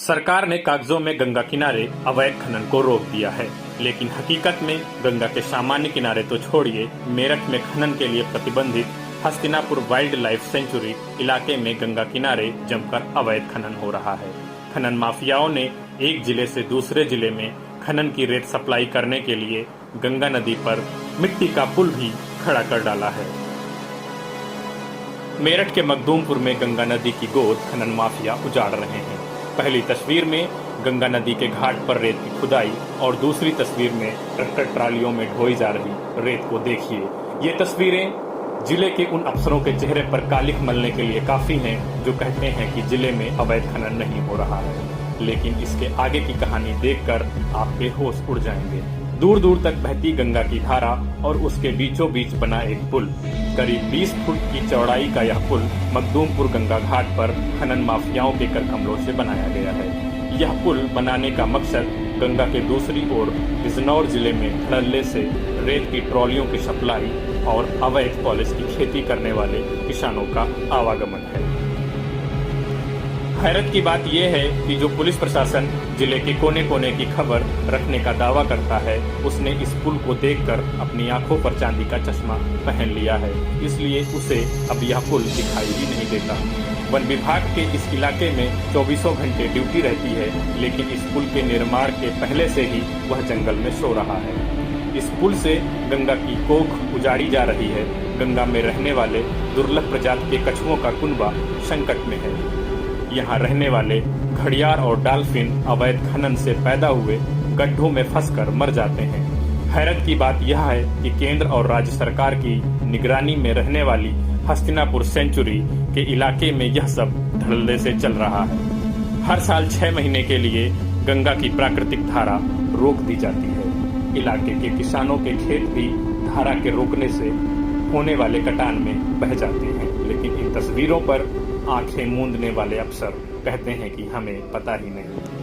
सरकार ने कागजों में गंगा किनारे अवैध खनन को रोक दिया है, लेकिन हकीकत में गंगा के सामान्य किनारे तो छोड़िए, मेरठ में खनन के लिए प्रतिबंधित हस्तिनापुर वाइल्ड लाइफ सेंचुरी इलाके में गंगा किनारे जमकर अवैध खनन हो रहा है। खनन माफियाओं ने एक जिले से दूसरे जिले में खनन की रेत सप्लाई करने के लिए गंगा नदी पर मिट्टी का पुल भी खड़ा कर डाला है। मेरठ के मखदूमपुर में गंगा नदी की गोद खनन माफिया उजाड़ रहे हैं। पहली तस्वीर में गंगा नदी के घाट पर रेत की खुदाई और दूसरी तस्वीर में ट्रैक्टर ट्रालियों में ढोई जा रही रेत को देखिए। ये तस्वीरें जिले के उन अफसरों के चेहरे पर कालिख मलने के लिए काफी हैं जो कहते हैं कि जिले में अवैध खनन नहीं हो रहा है, लेकिन इसके आगे की कहानी देखकर आपके होश उड़ जाएंगे। दूर दूर तक बहती गंगा की धारा और उसके बीचों बीच बना एक पुल, करीब 20 फुट की चौड़ाई का यह पुल मखदूमपुर गंगा घाट पर खनन माफियाओं के कर कमलों से बनाया गया है। यह पुल बनाने का मकसद गंगा के दूसरी ओर बिजनौर जिले में धड़ल्ले से रेत की ट्रॉलियों की सप्लाई और अवैध पॉलिश की खेती करने वाले किसानों का आवागमन है। हैरत की बात यह है कि जो पुलिस प्रशासन जिले के कोने कोने की खबर रखने का दावा करता है, उसने इस पुल को देखकर अपनी आंखों पर चांदी का चश्मा पहन लिया है, इसलिए उसे अब यह पुल दिखाई ही नहीं देता। वन विभाग के इस इलाके में 24 घंटे ड्यूटी रहती है, लेकिन इस पुल के निर्माण के पहले से ही वह जंगल में सो रहा है। इस पुल से गंगा की कोख उजाड़ी जा रही है। गंगा में रहने वाले दुर्लभ प्रजाति के कछुओं का कुनबा संकट में है। यहाँ रहने वाले घड़ियाल और डॉल्फिन अवैध खनन से पैदा हुए गड्ढों में फंसकर मर जाते हैं। हैरत की बात यह है कि केंद्र और राज्य सरकार की निगरानी में रहने वाली हस्तिनापुर सेंचुरी के इलाके में यह सब धड़ल्ले से चल रहा है। हर साल 6 महीने के लिए गंगा की प्राकृतिक धारा रोक दी जाती है। इलाके के किसानों के खेत भी धारा के रोकने से होने वाले कटान में बह जाते हैं, लेकिन इन तस्वीरों पर आंखें मूंदने वाले अफसर कहते हैं कि हमें पता ही नहीं।